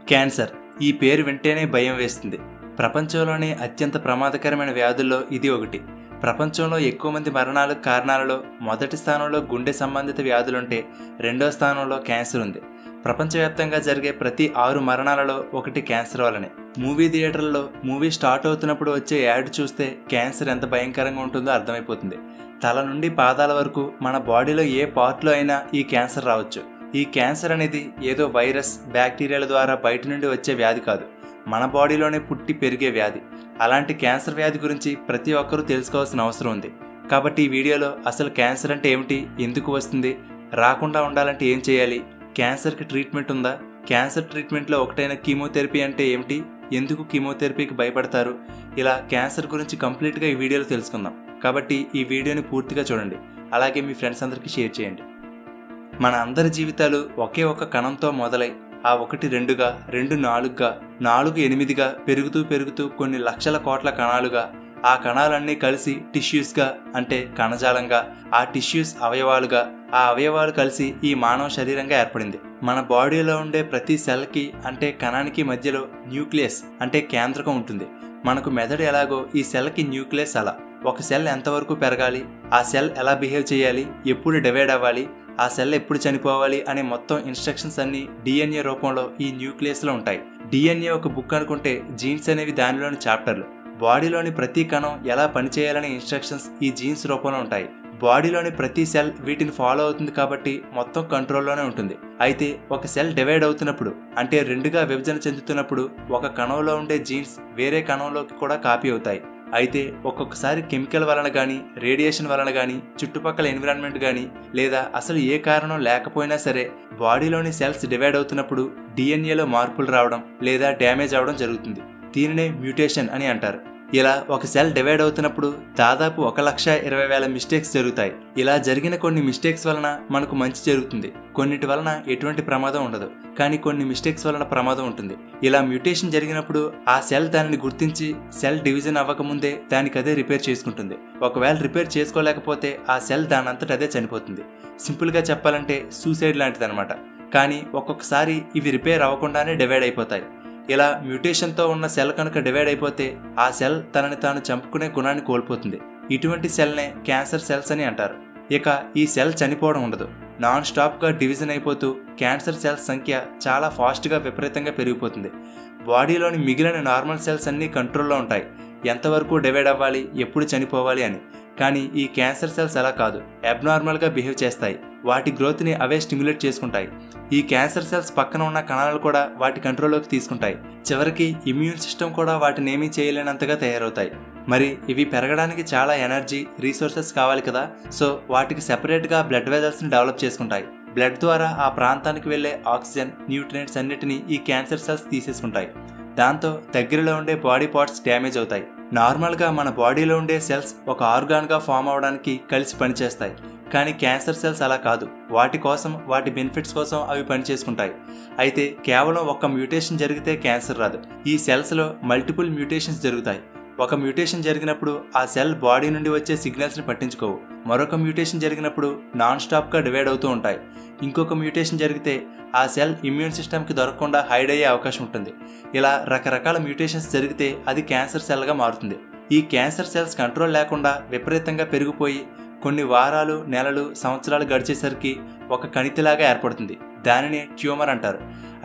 Cancer ఈ పేరు వింటేనే భయం వేస్తుంది. ప్రపంచంలోనే అత్యంత ప్రమాదకరమైన వ్యాధుల్లో ఇది ఒకటి. ప్రపంచంలో ఎక్కువ మంది మరణాల కారణాలలో మొదటి స్థానంలో గుండె సంబంధిత వ్యాధులుంటే రెండో స్థానంలో క్యాన్సర్ ఉంది. ప్రపంచవ్యాప్తంగా జరిగే ప్రతి 6 మరణాలలో ఒకటి క్యాన్సర్ వల్లనే. మూవీ థియేటర్లలో మూవీ స్టార్ట్ అవుతున్నప్పుడు వచ్చే యాడ్ చూస్తే క్యాన్సర్ ఎంత భయంకరంగా ఉంటుందో అర్థమైపోతుంది. తల నుండి పాదాల వరకు మన బాడీలో ఏ పార్ట్లో అయినా ఈ క్యాన్సర్ రావచ్చు. ఈ క్యాన్సర్ అనేది ఏదో వైరస్, బ్యాక్టీరియాల ద్వారా బయట నుండి వచ్చే వ్యాధి కాదు, మన బాడీలోనే పుట్టి పెరిగే వ్యాధి. అలాంటి క్యాన్సర్ వ్యాధి గురించి ప్రతి ఒక్కరూ తెలుసుకోవాల్సిన అవసరం ఉంది. కాబట్టి ఈ వీడియోలో అసలు క్యాన్సర్ అంటే ఏమిటి, ఎందుకు వస్తుంది, రాకుండా ఉండాలంటే ఏం చేయాలి, క్యాన్సర్కి ట్రీట్మెంట్ ఉందా, క్యాన్సర్ ట్రీట్మెంట్లో ఒకటైన కీమోథెరపీ అంటే ఏమిటి, ఎందుకు కీమోథెరపీకి భయపడతారు, ఇలా క్యాన్సర్ గురించి కంప్లీట్గా ఈ వీడియోలో తెలుసుకుందాం. కాబట్టి ఈ వీడియోని పూర్తిగా చూడండి, అలాగే మీ ఫ్రెండ్స్ అందరికీ షేర్ చేయండి. మన అందరి జీవితాలు ఒకే ఒక కణంతో మొదలై ఆ 1 2గా, 2 4గా, 4 8గా పెరుగుతూ కొన్ని లక్షల కోట్ల కణాలుగా, ఆ కణాలన్నీ కలిసి టిష్యూస్గా అంటే కణజాలంగా, ఆ టిష్యూస్ అవయవాలుగా, ఆ అవయవాలు కలిసి ఈ మానవ శరీరంగా ఏర్పడింది. మన బాడీలో ఉండే ప్రతి సెల్కి అంటే కణానికి మధ్యలో న్యూక్లియస్ అంటే కేంద్రకం ఉంటుంది. మనకు మెదడు ఎలాగో ఈ సెల్కి న్యూక్లియస్ అలా. ఒక సెల్ ఎంతవరకు పెరగాలి, ఆ సెల్ ఎలా బిహేవ్ చేయాలి, ఎప్పుడు డివైడ్ అవ్వాలి, ఆ సెల్ ఎప్పుడు చనిపోవాలి అనే మొత్తం ఇన్స్ట్రక్షన్స్ అన్ని డిఎన్ఏ రూపంలో ఈ న్యూక్లియస్లో ఉంటాయి. డిఎన్ఏ ఒక బుక్ అనుకుంటే జీన్స్ అనేవి దానిలోని చాప్టర్లు. బాడీలోని ప్రతి కణం ఎలా పనిచేయాలనే ఇన్స్ట్రక్షన్స్ ఈ జీన్స్ రూపంలో ఉంటాయి. బాడీలోని ప్రతి సెల్ వీటిని ఫాలో అవుతుంది కాబట్టి మొత్తం కంట్రోల్లోనే ఉంటుంది. అయితే ఒక సెల్ డివైడ్ అవుతున్నప్పుడు అంటే 2గా విభజన చెందుతున్నప్పుడు ఒక కణంలో ఉండే జీన్స్ వేరే కణంలోకి కూడా కాపీ అవుతాయి. అయితే ఒక్కొక్కసారి కెమికల్ వలన కానీ, రేడియేషన్ వలన కానీ, చుట్టుపక్కల ఎన్విరాన్మెంట్ కానీ, లేదా అసలు ఏ కారణం లేకపోయినా సరే బాడీలోని సెల్స్ డివైడ్ అవుతున్నప్పుడు డిఎన్ఏలో మార్పులు రావడం లేదా డ్యామేజ్ అవడం జరుగుతుంది. దీనినే మ్యూటేషన్ అని అంటారు. ఇలా ఒక సెల్ డివైడ్ అవుతున్నప్పుడు దాదాపు 1,20,000 మిస్టేక్స్ జరుగుతాయి. ఇలా జరిగిన కొన్ని మిస్టేక్స్ వలన మనకు మంచి జరుగుతుంది, కొన్నిటి వలన ఎటువంటి ప్రమాదం ఉండదు, కానీ కొన్ని మిస్టేక్స్ వలన ప్రమాదం ఉంటుంది. ఇలా మ్యూటేషన్ జరిగినప్పుడు ఆ సెల్ దానిని గుర్తించి సెల్ డివిజన్ అవ్వకముందే దానికదే రిపేర్ చేసుకుంటుంది. ఒకవేళ రిపేర్ చేసుకోలేకపోతే ఆ సెల్ దానంతట అదే చనిపోతుంది. సింపుల్గా చెప్పాలంటే సూసైడ్ లాంటిదన్నమాట. కానీ ఒక్కొక్కసారి ఇవి రిపేర్ అవ్వకుండానే డివైడ్ అయిపోతాయి. ఇలా మ్యూటేషన్తో ఉన్న సెల్ కనుక డివైడ్ అయిపోతే ఆ సెల్ తనని తాను చంపుకునే గుణాన్ని కోల్పోతుంది. ఇటువంటి సెల్నే క్యాన్సర్ సెల్స్ అని అంటారు. ఇక ఈ సెల్ చనిపోవడం ఉండదు, నాన్ స్టాప్గా డివిజన్ అయిపోతూ క్యాన్సర్ సెల్స్ సంఖ్య చాలా ఫాస్ట్గా విపరీతంగా పెరిగిపోతుంది. బాడీలోని మిగిలిన నార్మల్ సెల్స్ అన్నీ కంట్రోల్లో ఉంటాయి, ఎంతవరకు డివైడ్ అవ్వాలి, ఎప్పుడు చనిపోవాలి అని. కానీ ఈ క్యాన్సర్ సెల్స్ అలా కాదు, అబ్నార్మల్గా బిహేవ్ చేస్తాయి. వాటి గ్రోత్ని అవే స్టిమ్యులేట్ చేసుకుంటాయి. ఈ క్యాన్సర్ సెల్స్ పక్కన ఉన్న కణాలు కూడా వాటి కంట్రోల్లోకి తీసుకుంటాయి. చివరికి ఇమ్యూన్ సిస్టమ్ కూడా వాటిని ఏమీ చేయలేనంతగా తయారవుతాయి. మరి ఇవి పెరగడానికి చాలా ఎనర్జీ, రీసోర్సెస్ కావాలి కదా. సో వాటికి సెపరేట్గా బ్లడ్ వెజల్స్ని డెవలప్ చేసుకుంటాయి. బ్లడ్ ద్వారా ఆ ప్రాంతానికి వెళ్లే ఆక్సిజన్, న్యూట్రియంట్స్ అన్నిటినీ ఈ క్యాన్సర్ సెల్స్ తీసేసుకుంటాయి. దాంతో దగ్గరలో ఉండే బాడీ పార్ట్స్ డ్యామేజ్ అవుతాయి. నార్మల్గా మన బాడీలో ఉండే సెల్స్ ఒక ఆర్గాన్గా ఫామ్ అవడానికి కలిసి పనిచేస్తాయి. కానీ క్యాన్సర్ సెల్స్ అలా కాదు, వాటి కోసం, వాటి బెనిఫిట్స్ కోసం అవి పనిచేసుకుంటాయి. అయితే కేవలం ఒక మ్యూటేషన్ జరిగితే క్యాన్సర్ రాదు. ఈ సెల్స్లో మల్టిపుల్ మ్యూటేషన్స్ జరుగుతాయి. ఒక మ్యూటేషన్ జరిగినప్పుడు ఆ సెల్ బాడీ నుండి వచ్చే సిగ్నల్స్ని పట్టించుకోవు. మరొక మ్యూటేషన్ జరిగినప్పుడు నాన్ స్టాప్గా డివైడ్ అవుతూ ఉంటాయి. ఇంకొక మ్యూటేషన్ జరిగితే ఆ సెల్ ఇమ్యూన్ సిస్టమ్కి దొరకకుండా హైడ్ అయ్యే అవకాశం ఉంటుంది. ఇలా రకరకాల మ్యూటేషన్స్ జరిగితే అది క్యాన్సర్ సెల్గా మారుతుంది. ఈ క్యాన్సర్ సెల్స్ కంట్రోల్ లేకుండా విపరీతంగా పెరిగిపోయి కొన్ని వారాలు, నెలలు, సంవత్సరాలు గడిచేసరికి ఒక కణితిలాగా ఏర్పడుతుంది. దానిని ట్యూమర్ అంటారు.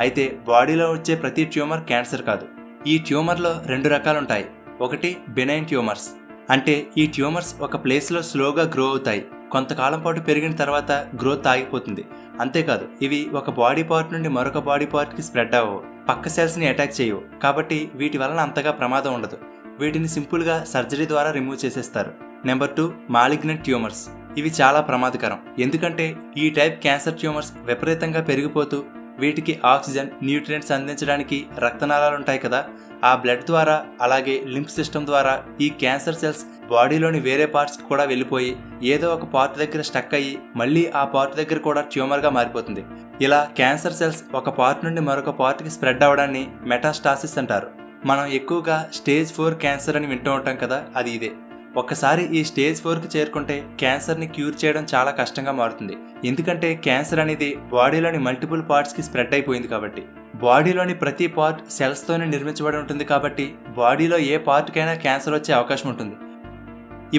అయితే బాడీలో వచ్చే ప్రతి ట్యూమర్ క్యాన్సర్ కాదు. ఈ ట్యూమర్లో 2 రకాలుంటాయి. ఒకటి బెనైన్ ట్యూమర్స్, అంటే ఈ ట్యూమర్స్ ఒక ప్లేస్లో స్లోగా గ్రో అవుతాయి. కొంతకాలం పాటు పెరిగిన తర్వాత గ్రోత్ ఆగిపోతుంది. అంతేకాదు ఇవి ఒక బాడీ పార్ట్ నుండి మరొక బాడీ పార్ట్కి స్ప్రెడ్ అవ్వవు, పక్క సెల్స్ని అటాక్ చేయవు. కాబట్టి వీటి వలన అంతగా ప్రమాదం ఉండదు. వీటిని సింపుల్గా సర్జరీ ద్వారా రిమూవ్ చేసేస్తారు. Number 2 malignant tumours. ఇవి చాలా ప్రమాదకరం, ఎందుకంటే ఈ టైప్ క్యాన్సర్ ట్యూమర్స్ విపరీతంగా పెరిగిపోతూ వీటికి ఆక్సిజన్, న్యూట్రియంట్స్ అందించడానికి రక్తనాళాలు ఉంటాయి కదా, ఆ బ్లడ్ ద్వారా అలాగే లింఫ్ సిస్టమ్ ద్వారా ఈ క్యాన్సర్ సెల్స్ బాడీలోని వేరే పార్ట్స్కి కూడా వెళ్ళిపోయి ఏదో ఒక పార్ట్ దగ్గర స్టక్ అయ్యి మళ్ళీ ఆ పార్ట్ దగ్గర కూడా ట్యూమర్గా మారిపోతుంది. ఇలా క్యాన్సర్ సెల్స్ ఒక పార్ట్ నుండి మరొక పార్ట్కి స్ప్రెడ్ అవ్వడాన్ని మెటాస్టాసిస్ అంటారు. మనం ఎక్కువగా స్టేజ్ 4 క్యాన్సర్ అని వింటూ ఉంటాం కదా, అది ఇదే. ఒక్కసారి ఈ స్టేజ్ 4కి చేరుకుంటే క్యాన్సర్ని క్యూర్ చేయడం చాలా కష్టంగా మారుతుంది. ఎందుకంటే క్యాన్సర్ అనేది బాడీలోని మల్టిపుల్ పార్ట్స్కి స్ప్రెడ్ అయిపోయింది కాబట్టి. బాడీలోని ప్రతి పార్ట్ సెల్స్తోనే నిర్మించబడి ఉంటుంది కాబట్టి బాడీలో ఏ పార్ట్కైనా క్యాన్సర్ వచ్చే అవకాశం ఉంటుంది.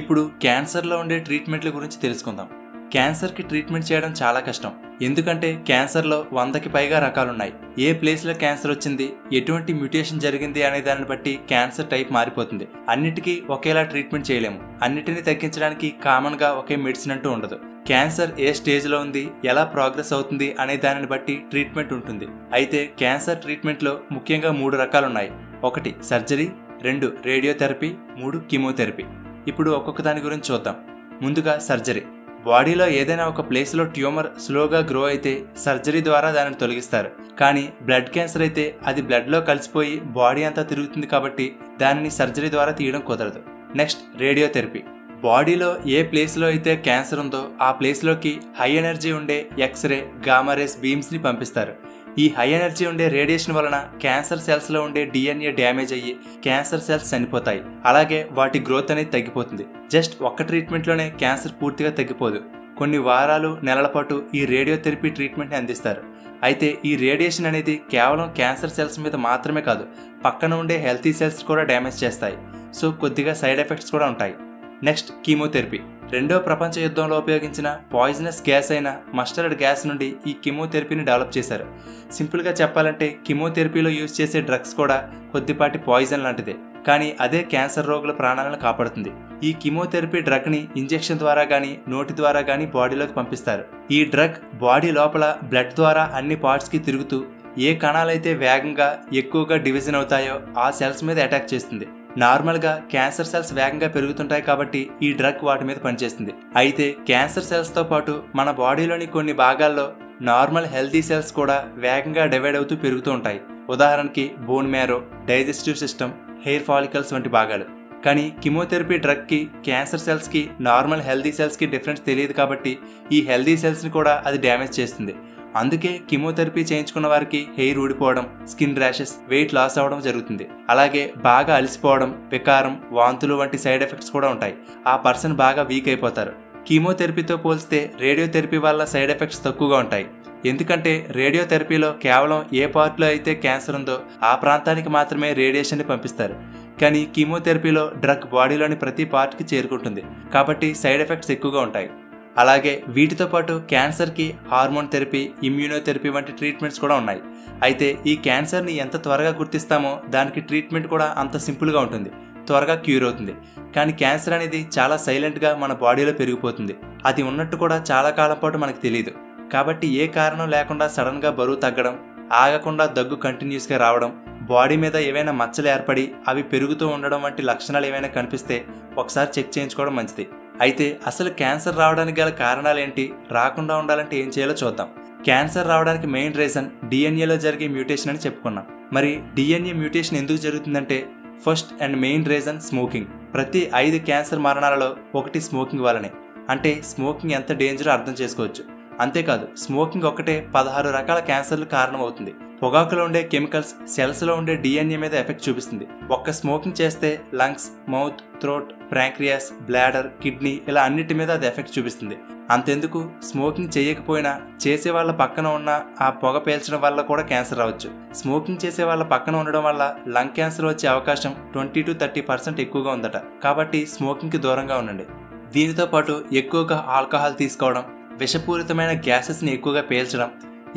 ఇప్పుడు క్యాన్సర్లో ఉండే ట్రీట్మెంట్ల గురించి తెలుసుకుందాం. క్యాన్సర్కి ట్రీట్మెంట్ చేయడం చాలా కష్టం. ఎందుకంటే క్యాన్సర్లో 100కి పైగా రకాలున్నాయి. ఏ ప్లేస్లో క్యాన్సర్ వచ్చింది, ఎటువంటి మ్యూటేషన్ జరిగింది అనే దాన్ని బట్టి క్యాన్సర్ టైప్ మారిపోతుంది. అన్నిటికీ ఒకేలా ట్రీట్మెంట్ చేయలేము. అన్నిటినీ తగ్గించడానికి కామన్గా ఒకే మెడిసిన్ అంటూ ఉండదు. క్యాన్సర్ ఏ స్టేజ్లో ఉంది, ఎలా ప్రోగ్రెస్ అవుతుంది అనే దానిని బట్టి ట్రీట్మెంట్ ఉంటుంది. అయితే క్యాన్సర్ ట్రీట్మెంట్లో ముఖ్యంగా 3 రకాలున్నాయి. 1 సర్జరీ, 2 రేడియోథెరపీ, 3 కీమోథెరపీ. ఇప్పుడు ఒక్కొక్క దాని గురించి చూద్దాం. ముందుగా సర్జరీ. బాడీలో ఏదైనా ఒక ప్లేస్లో ట్యూమర్ స్లోగా గ్రో అయితే సర్జరీ ద్వారా దానిని తొలగిస్తారు. కానీ బ్లడ్ క్యాన్సర్ అయితే అది బ్లడ్లో కలిసిపోయి బాడీ అంతా తిరుగుతుంది కాబట్టి దానిని సర్జరీ ద్వారా తీయడం కుదరదు. Next radiotherapy. బాడీలో ఏ ప్లేస్లో అయితే క్యాన్సర్ ఉందో ఆ ప్లేస్లోకి హై ఎనర్జీ ఉండే ఎక్స్రే, గామా రేస్ బీమ్స్ని పంపిస్తారు. ఈ హై ఎనర్జీ ఉండే రేడియేషన్ వలన క్యాన్సర్ సెల్స్లో ఉండే DNA డ్యామేజ్ అయ్యి క్యాన్సర్ సెల్స్ చనిపోతాయి. అలాగే వాటి గ్రోత్ అనేది తగ్గిపోతుంది. జస్ట్ ఒక్క ట్రీట్మెంట్లోనే క్యాన్సర్ పూర్తిగా తగ్గిపోదు. కొన్ని వారాలు, నెలల పాటు ఈ రేడియోథెరపీ ట్రీట్మెంట్ని అందిస్తారు. అయితే ఈ రేడియేషన్ అనేది కేవలం క్యాన్సర్ సెల్స్ మీద మాత్రమే కాదు, పక్కన ఉండే హెల్తీ సెల్స్ కూడా డ్యామేజ్ చేస్తాయి. సో కొద్దిగా సైడ్ ఎఫెక్ట్స్ కూడా ఉంటాయి. Next chemotherapy. 2వ ప్రపంచ యుద్ధంలో ఉపయోగించిన పాయిజనస్ గ్యాస్ అయిన మస్టర్డ్ గ్యాస్ నుండి ఈ కీమోథెరపీని డెవలప్ చేశారు. సింపుల్గా చెప్పాలంటే కీమోథెరపీలో యూజ్ చేసే డ్రగ్స్ కూడా కొద్దిపాటి పాయిజన్ లాంటిదే, కానీ అదే క్యాన్సర్ రోగుల ప్రాణాలను కాపాడుతుంది. ఈ కీమోథెరపీ డ్రగ్ని ఇంజెక్షన్ ద్వారా కానీ నోటి ద్వారా కానీ బాడీలోకి పంపిస్తారు. ఈ డ్రగ్ బాడీ లోపల బ్లడ్ ద్వారా అన్ని పార్ట్స్కి తిరుగుతూ ఏ కణాలైతే వేగంగా ఎక్కువగా డివిజన్ అవుతాయో ఆ సెల్స్ మీద అటాక్ చేస్తుంది. నార్మల్గా క్యాన్సర్ సెల్స్ వేగంగా పెరుగుతుంటాయి కాబట్టి ఈ డ్రగ్ వాటి మీద పనిచేస్తుంది. అయితే క్యాన్సర్ సెల్స్తో పాటు మన బాడీలోని కొన్ని భాగాల్లో నార్మల్ హెల్తీ సెల్స్ కూడా వేగంగా డివైడ్ అవుతూ పెరుగుతూ ఉంటాయి. ఉదాహరణకి bone marrow, digestive system, hair follicles వంటి భాగాలు. కానీ కీమోథెరపీ డ్రగ్కి క్యాన్సర్ సెల్స్కి నార్మల్ హెల్తీ సెల్స్కి డిఫరెన్స్ తెలియదు కాబట్టి ఈ హెల్తీ సెల్స్ని కూడా అది డ్యామేజ్ చేస్తుంది. అందుకే కీమోథెరపీ చేయించుకున్న వారికి హెయిర్ ఊడిపోవడం, స్కిన్ ర్యాషెస్, వెయిట్ లాస్ అవ్వడం జరుగుతుంది. అలాగే బాగా అలసిపోవడం, వికారం, వాంతులు వంటి సైడ్ ఎఫెక్ట్స్ కూడా ఉంటాయి. ఆ పర్సన్ బాగా వీక్ అయిపోతారు. కీమోథెరపీతో పోల్చితే రేడియోథెరపీ వల్ల సైడ్ ఎఫెక్ట్స్ తక్కువగా ఉంటాయి. ఎందుకంటే రేడియోథెరపీలో కేవలం ఏ పార్ట్లో అయితే క్యాన్సర్ ఉందో ఆ ప్రాంతానికి మాత్రమే రేడియేషన్ని పంపిస్తారు. కానీ కీమోథెరపీలో డ్రగ్ బాడీలోని ప్రతి పార్ట్కి చేరుకుంటుంది కాబట్టి సైడ్ ఎఫెక్ట్స్ ఎక్కువగా ఉంటాయి. అలాగే వీటితో పాటు క్యాన్సర్కి హార్మోన్ థెరపీ, ఇమ్యూనోథెరపీ వంటి ట్రీట్మెంట్స్ కూడా ఉన్నాయి. అయితే ఈ క్యాన్సర్ని ఎంత త్వరగా గుర్తిస్తామో దానికి ట్రీట్మెంట్ కూడా అంత సింపుల్గా ఉంటుంది, త్వరగా క్యూర్ అవుతుంది. కానీ క్యాన్సర్ అనేది చాలా సైలెంట్గా మన బాడీలో పెరిగిపోతుంది. అది ఉన్నట్టు కూడా చాలా కాలం పాటు మనకు తెలియదు. కాబట్టి ఏ కారణం లేకుండా సడన్గా బరువు తగ్గడం, ఆగకుండా దగ్గు కంటిన్యూస్గా రావడం, బాడీ మీద ఏవైనా మచ్చలు ఏర్పడి అవి పెరుగుతూ ఉండడం వంటి లక్షణాలు ఏమైనా కనిపిస్తే ఒకసారి చెక్ చేయించుకోవడం మంచిది. అయితే అసలు క్యాన్సర్ రావడానికి గల కారణాలు ఏంటి, రాకుండా ఉండాలంటే ఏం చేయాలో చూద్దాం. క్యాన్సర్ రావడానికి మెయిన్ రీజన్ డిఎన్ఏలో జరిగే మ్యూటేషన్ అని చెప్పుకున్నాం. మరి డిఎన్ఏ మ్యూటేషన్ ఎందుకు జరుగుతుందంటే first and main reason smoking. ప్రతి 5 క్యాన్సర్ మరణాలలో 1 స్మోకింగ్ వల్లనే. అంటే స్మోకింగ్ ఎంత డేంజరో అర్థం చేసుకోవచ్చు. అంతేకాదు స్మోకింగ్ ఒక్కటే 16 రకాల క్యాన్సర్లు కారణం అవుతుంది. పొగాకులో ఉండే కెమికల్స్ సెల్స్లో ఉండే డిఎన్ఏ మీద ఎఫెక్ట్ చూపిస్తుంది. ఒక్క స్మోకింగ్ చేస్తే lungs, mouth, throat, pancreas, bladder, kidney ఇలా అన్నిటి మీద అది ఎఫెక్ట్ చూపిస్తుంది. అంతెందుకు స్మోకింగ్ చేయకపోయినా చేసే వాళ్ళ పక్కన ఉన్న ఆ పొగ పీల్చడం వల్ల కూడా క్యాన్సర్ రావచ్చు. స్మోకింగ్ చేసే వాళ్ళ పక్కన ఉండడం వల్ల లంగ్ క్యాన్సర్ వచ్చే అవకాశం 20 to 30% ఎక్కువగా ఉందట. కాబట్టి స్మోకింగ్కి దూరంగా ఉండండి. దీనితో పాటు ఎక్కువగా ఆల్కహాల్ తీసుకోవడం, విషపూరితమైన గ్యాసెస్ని ఎక్కువగా పీల్చడం,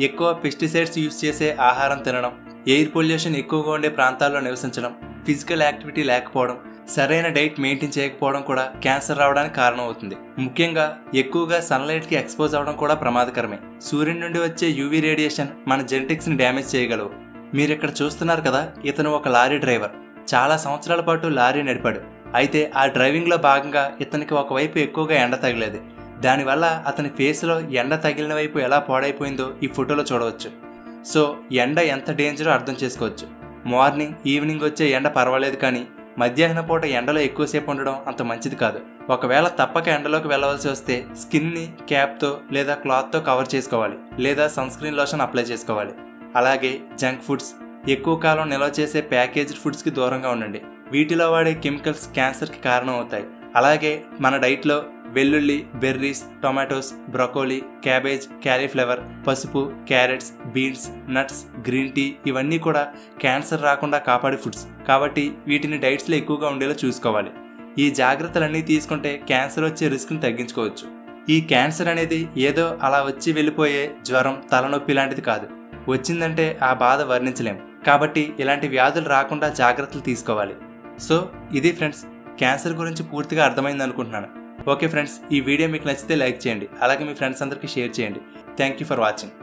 ఎక్కువ పెస్టిసైడ్స్ యూజ్ చేసే ఆహారం తినడం, ఎయిర్ పొల్యూషన్ ఎక్కువగా ఉండే ప్రాంతాల్లో నివసించడం, ఫిజికల్ యాక్టివిటీ లేకపోవడం, సరైన డైట్ మెయింటైన్ చేయకపోవడం కూడా క్యాన్సర్ రావడానికి కారణం అవుతుంది. ముఖ్యంగా ఎక్కువగా సన్లైట్కి ఎక్స్పోజ్ అవ్వడం కూడా ప్రమాదకరమే. సూర్యుడి నుండి వచ్చే యూవీ రేడియేషన్ మన జెనెటిక్స్ని డ్యామేజ్ చేయగలవు. మీరు ఇక్కడ చూస్తున్నారు కదా, ఇతను ఒక లారీ డ్రైవర్. చాలా సంవత్సరాల పాటు లారీ నడిపాడు. అయితే ఆ డ్రైవింగ్లో భాగంగా ఇతనికి ఒకవైపు ఎక్కువగా ఎండ తగిలేది. దానివల్ల అతని ఫేస్లో ఎండ తగిలిన వైపు ఎలా పాడైపోయిందో ఈ ఫోటోలో చూడవచ్చు. సో ఎండ ఎంత డేంజరో అర్థం చేసుకోవచ్చు. మార్నింగ్, ఈవినింగ్ వచ్చే ఎండ పర్వాలేదు, కానీ మధ్యాహ్నం పూట ఎండలో ఎక్కువసేపు ఉండడం అంత మంచిది కాదు. ఒకవేళ తప్పక ఎండలోకి వెళ్ళవలసి వస్తే స్కిన్ని క్యాప్తో లేదా క్లాత్తో కవర్ చేసుకోవాలి, లేదా సన్ స్క్రీన్ లోషన్ అప్లై చేసుకోవాలి. అలాగే జంక్ ఫుడ్స్, ఎక్కువ కాలం నిల్వ చేసే ప్యాకేజ్డ్ ఫుడ్స్కి దూరంగా ఉండండి. వీటిలో వాడే కెమికల్స్ క్యాన్సర్కి కారణం అవుతాయి. అలాగే మన డైట్లో వెల్లుల్లి, berries, tomatoes, broccoli, cabbage, cauliflower, పసుపు, carrots, beans, nuts, green tea ఇవన్నీ కూడా క్యాన్సర్ రాకుండా కాపాడే ఫుడ్స్. కాబట్టి వీటిని డైట్స్లో ఎక్కువగా ఉండేలా చూసుకోవాలి. ఈ జాగ్రత్తలన్నీ తీసుకుంటే క్యాన్సర్ వచ్చే రిస్క్ని తగ్గించుకోవచ్చు. ఈ క్యాన్సర్ అనేది ఏదో అలా వచ్చి వెళ్ళిపోయే జ్వరం, తలనొప్పి లాంటిది కాదు. వచ్చిందంటే ఆ బాధ వర్ణించలేం. కాబట్టి ఇలాంటి వ్యాధులు రాకుండా జాగ్రత్తలు తీసుకోవాలి. సో ఇది ఫ్రెండ్స్, క్యాన్సర్ గురించి పూర్తిగా అర్థమైంది అనుకుంటున్నాను. ఓకే ఫ్రెండ్స్, ఈ వీడియో మీకు నచ్చితే లైక్ చేయండి. అలాగే మీ ఫ్రెండ్స్ అందరికీ షేర్ చేయండి. Thank you for watching.